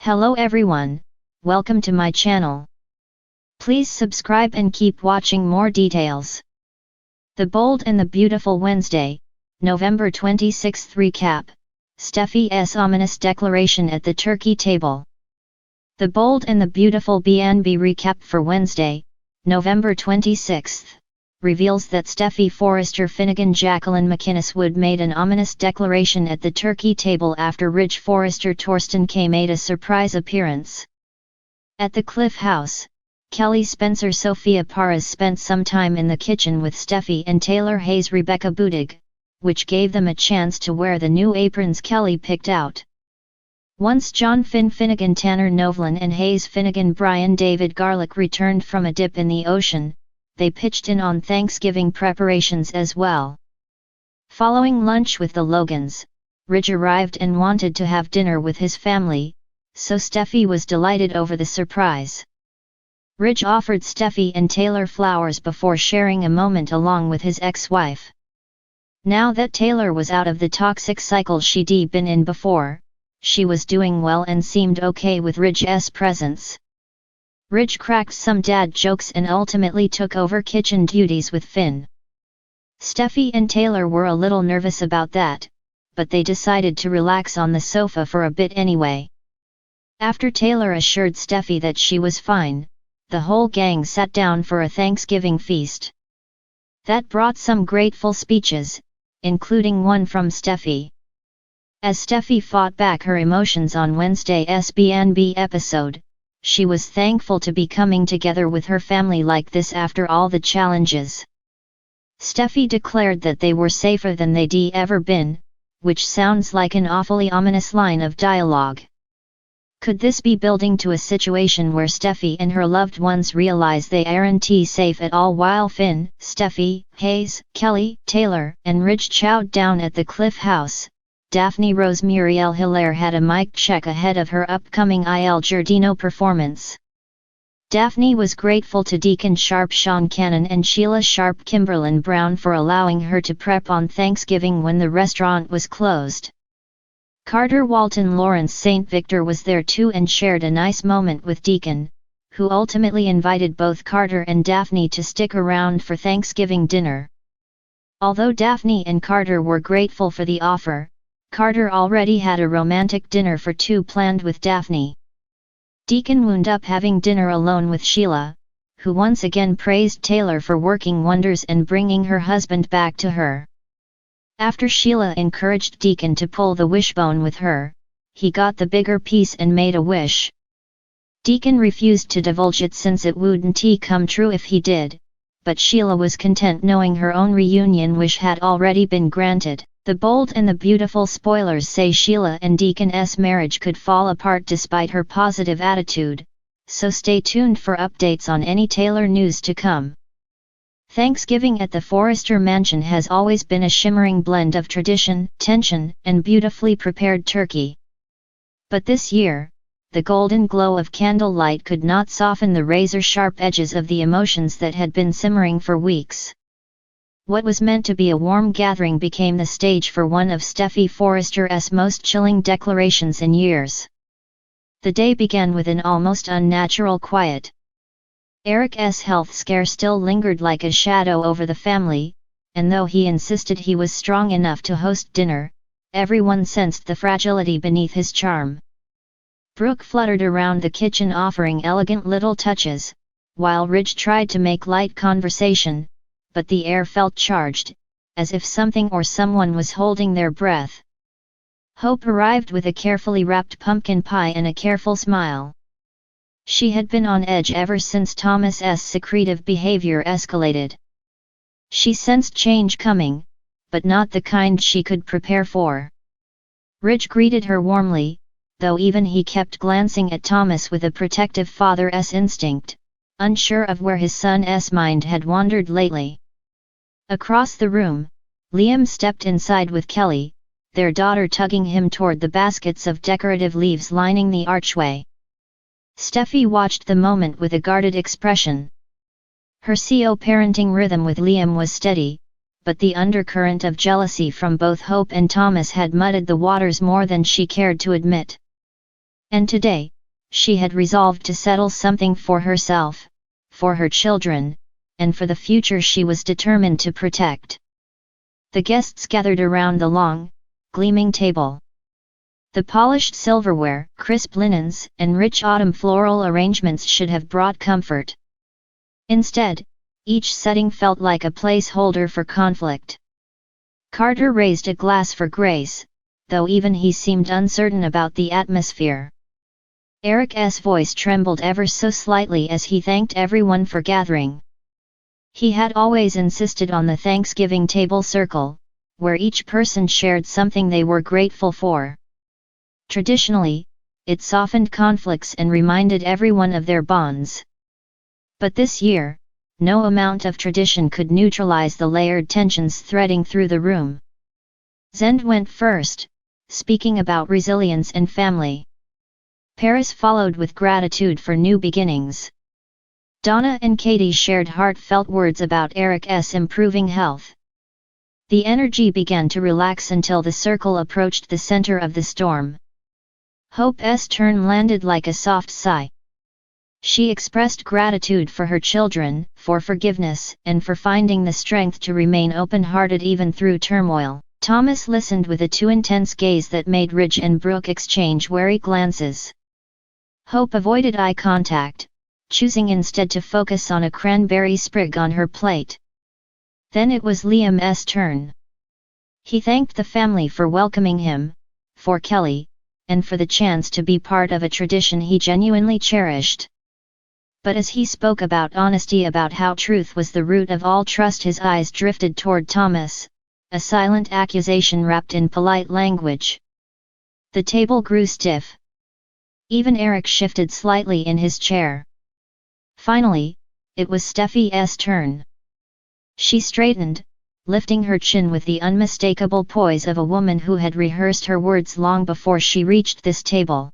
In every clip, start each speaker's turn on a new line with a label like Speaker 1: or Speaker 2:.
Speaker 1: Hello everyone, welcome to my channel. Please subscribe and keep watching more details. The Bold and the Beautiful Wednesday, November 26th recap, Steffy's ominous declaration at the turkey table. The Bold and the Beautiful BNB recap for Wednesday, November 26th, reveals that Steffy Forrester Finnegan Jacqueline McInnes Wood made an ominous declaration at the turkey table after Ridge Forrester Torsten K made a surprise appearance. At the Cliff House, Kelly Spencer Sophia Parras spent some time in the kitchen with Steffy and Taylor Hayes Rebecca Budig, which gave them a chance to wear the new aprons Kelly picked out. Once John Finn Finnegan Tanner Novlin and Hayes Finnegan Brian David Garlick returned from a dip in the ocean, they pitched in on Thanksgiving preparations as well. Following lunch with the Logans, Ridge arrived and wanted to have dinner with his family, so Steffy was delighted over the surprise. Ridge offered Steffy and Taylor flowers before sharing a moment along with his ex-wife. Now that Taylor was out of the toxic cycle she'd been in before, she was doing well and seemed okay with Ridge's presence. Ridge cracked some dad jokes and ultimately took over kitchen duties with Finn. Steffy and Taylor were a little nervous about that, but they decided to relax on the sofa for a bit anyway. After Taylor assured Steffy that she was fine, the whole gang sat down for a Thanksgiving feast. That brought some grateful speeches, including one from Steffy. As Steffy fought back her emotions on Wednesday's BNB episode, she was thankful to be coming together with her family like this after all the challenges. Steffy declared that they were safer than they'd ever been, which sounds like an awfully ominous line of dialogue. Could this be building to a situation where Steffy and her loved ones realize they aren't safe at all while Finn, Steffy, Hayes, Kelly, Taylor, and Ridge chowed down at the Cliff House? Daphne Rose Muriel Hilaire had a mic check ahead of her upcoming Il Giardino performance. Daphne was grateful to Deacon Sharp Sean Cannon and Sheila Sharp Kimberlyn Brown for allowing her to prep on Thanksgiving when the restaurant was closed. Carter Walton Lawrence St. Victor was there too and shared a nice moment with Deacon, who ultimately invited both Carter and Daphne to stick around for Thanksgiving dinner. Although Daphne and Carter were grateful for the offer, Carter already had a romantic dinner for two planned with Daphne. Deacon wound up having dinner alone with Sheila, who once again praised Taylor for working wonders and bringing her husband back to her. After Sheila encouraged Deacon to pull the wishbone with her, he got the bigger piece and made a wish. Deacon refused to divulge it since it wouldn't come true if he did, but Sheila was content knowing her own reunion wish had already been granted. The Bold and the Beautiful spoilers say Sheila and Deacon's marriage could fall apart despite her positive attitude, so stay tuned for updates on any Taylor news to come. Thanksgiving at the Forrester Mansion has always been a shimmering blend of tradition, tension, and beautifully prepared turkey. But this year, the golden glow of candlelight could not soften the razor-sharp edges of the emotions that had been simmering for weeks. What was meant to be a warm gathering became the stage for one of Steffy Forrester's most chilling declarations in years. The day began with an almost unnatural quiet. Eric's health scare still lingered like a shadow over the family, and though he insisted he was strong enough to host dinner, everyone sensed the fragility beneath his charm. Brooke fluttered around the kitchen offering elegant little touches, while Ridge tried to make light conversation, but the air felt charged, as if something or someone was holding their breath. Hope arrived with a carefully wrapped pumpkin pie and a careful smile. She had been on edge ever since Thomas's secretive behavior escalated. She sensed change coming, but not the kind she could prepare for. Ridge greeted her warmly, though even he kept glancing at Thomas with a protective father's instinct, unsure of where his son's mind had wandered lately. Across the room, Liam stepped inside with Kelly, their daughter tugging him toward the baskets of decorative leaves lining the archway. Steffy watched the moment with a guarded expression. Her co-parenting rhythm with Liam was steady, but the undercurrent of jealousy from both Hope and Thomas had muddied the waters more than she cared to admit. And today, she had resolved to settle something for herself, for her children, and for the future she was determined to protect. The guests gathered around the long, gleaming table. The polished silverware, crisp linens, and rich autumn floral arrangements should have brought comfort. Instead, each setting felt like a placeholder for conflict. Carter raised a glass for Grace, though even he seemed uncertain about the atmosphere. Eric's voice trembled ever so slightly as he thanked everyone for gathering. He had always insisted on the Thanksgiving table circle, where each person shared something they were grateful for. Traditionally, it softened conflicts and reminded everyone of their bonds. But this year, no amount of tradition could neutralize the layered tensions threading through the room. Zend went first, speaking about resilience and family. Paris followed with gratitude for new beginnings. Donna and Katie shared heartfelt words about Eric's improving health. The energy began to relax until the circle approached the center of the storm. Hope's turn landed like a soft sigh. She expressed gratitude for her children, for forgiveness, and for finding the strength to remain open-hearted even through turmoil. Thomas listened with a too intense gaze that made Ridge and Brooke exchange wary glances. Hope avoided eye contact, choosing instead to focus on a cranberry sprig on her plate. Then it was Liam's turn. He thanked the family for welcoming him, for Kelly, and for the chance to be part of a tradition he genuinely cherished. But as he spoke about honesty, about how truth was the root of all trust, his eyes drifted toward Thomas, a silent accusation wrapped in polite language. The table grew stiff. Even Eric shifted slightly in his chair. Finally, it was Steffy's turn. She straightened, lifting her chin with the unmistakable poise of a woman who had rehearsed her words long before she reached this table.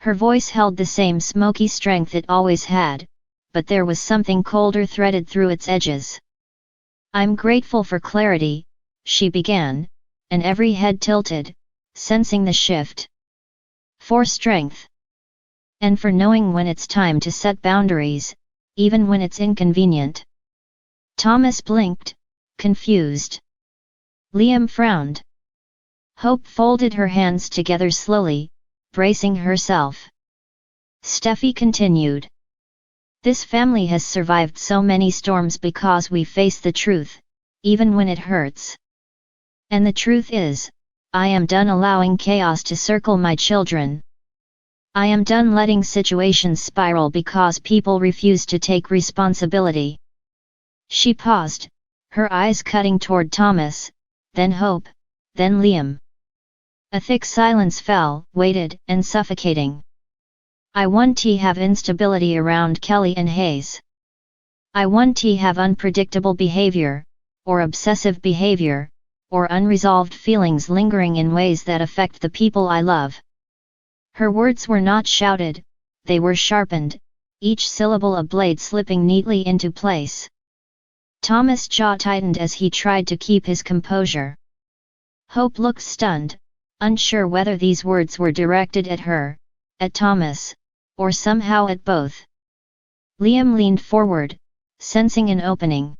Speaker 1: Her voice held the same smoky strength it always had, but there was something colder threaded through its edges. "I'm grateful for clarity," she began, and every head tilted, sensing the shift. "For strength. And for knowing when it's time to set boundaries, even when it's inconvenient." Thomas blinked, confused. Liam frowned. Hope folded her hands together slowly, bracing herself. Steffy continued. "This family has survived so many storms because we face the truth, even when it hurts. And the truth is, I am done allowing chaos to circle my children. I am done letting situations spiral because people refuse to take responsibility." She paused, her eyes cutting toward Thomas, then Hope, then Liam. A thick silence fell, weighted and suffocating. "I want to have instability around Kelly and Hayes. I want to have unpredictable behavior, or obsessive behavior, or unresolved feelings lingering in ways that affect the people I love." Her words were not shouted, they were sharpened, each syllable a blade slipping neatly into place. Thomas' jaw tightened as he tried to keep his composure. Hope looked stunned, unsure whether these words were directed at her, at Thomas, or somehow at both. Liam leaned forward, sensing an opening.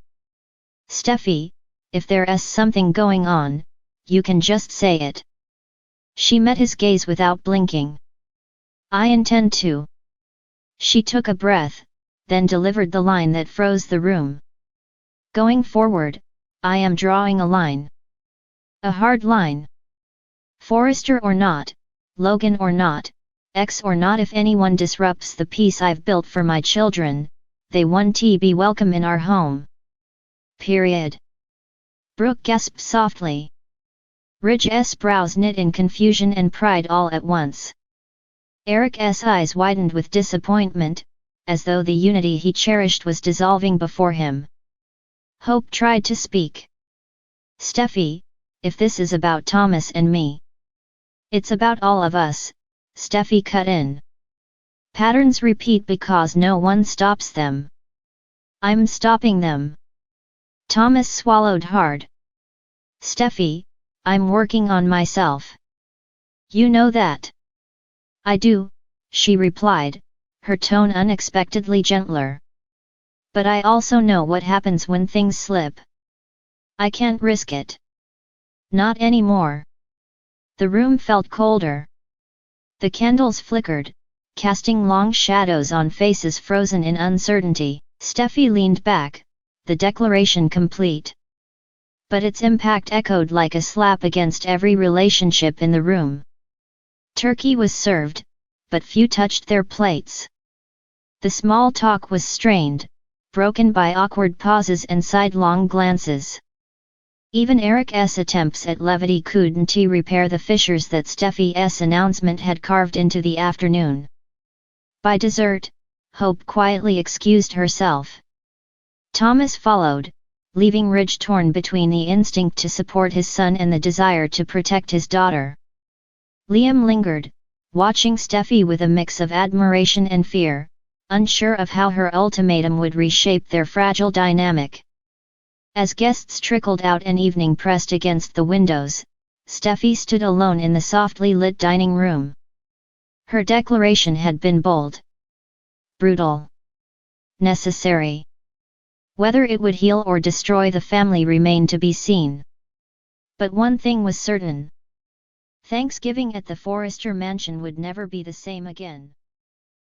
Speaker 1: "Steffy, if there's something going on, you can just say it." She met his gaze without blinking. "I intend to." She took a breath, then delivered the line that froze the room. "Going forward, I am drawing a line. A hard line. Forrester or not, Logan or not, X or not, if anyone disrupts the peace I've built for my children, they want to be welcome in our home. Period." Brooke gasped softly. Ridge's brows knit in confusion and pride all at once. Eric's eyes widened with disappointment, as though the unity he cherished was dissolving before him. Hope tried to speak. "Steffy, if this is about Thomas and me, it's about all of us," Steffy cut in. "Patterns repeat because no one stops them. I'm stopping them." Thomas swallowed hard. "Steffy, I'm working on myself. You know that." "I do," she replied, her tone unexpectedly gentler. But I also know what happens when things slip. I can't risk it. Not anymore. The room felt colder. The candles flickered, casting long shadows on faces frozen in uncertainty. Steffy leaned back, the declaration complete. But its impact echoed like a slap against every relationship in the room. Turkey was served, but few touched their plates. The small talk was strained, broken by awkward pauses and sidelong glances. Even Eric's attempts at levity couldn't repair the fissures that Steffy's announcement had carved into the afternoon. By dessert, Hope quietly excused herself. Thomas followed, leaving Ridge torn between the instinct to support his son and the desire to protect his daughter. Liam lingered, watching Steffy with a mix of admiration and fear, unsure of how her ultimatum would reshape their fragile dynamic. As guests trickled out and evening pressed against the windows, Steffy stood alone in the softly lit dining room. Her declaration had been bold, brutal, necessary. Whether it would heal or destroy the family remained to be seen. But one thing was certain. Thanksgiving at the Forrester mansion would never be the same again.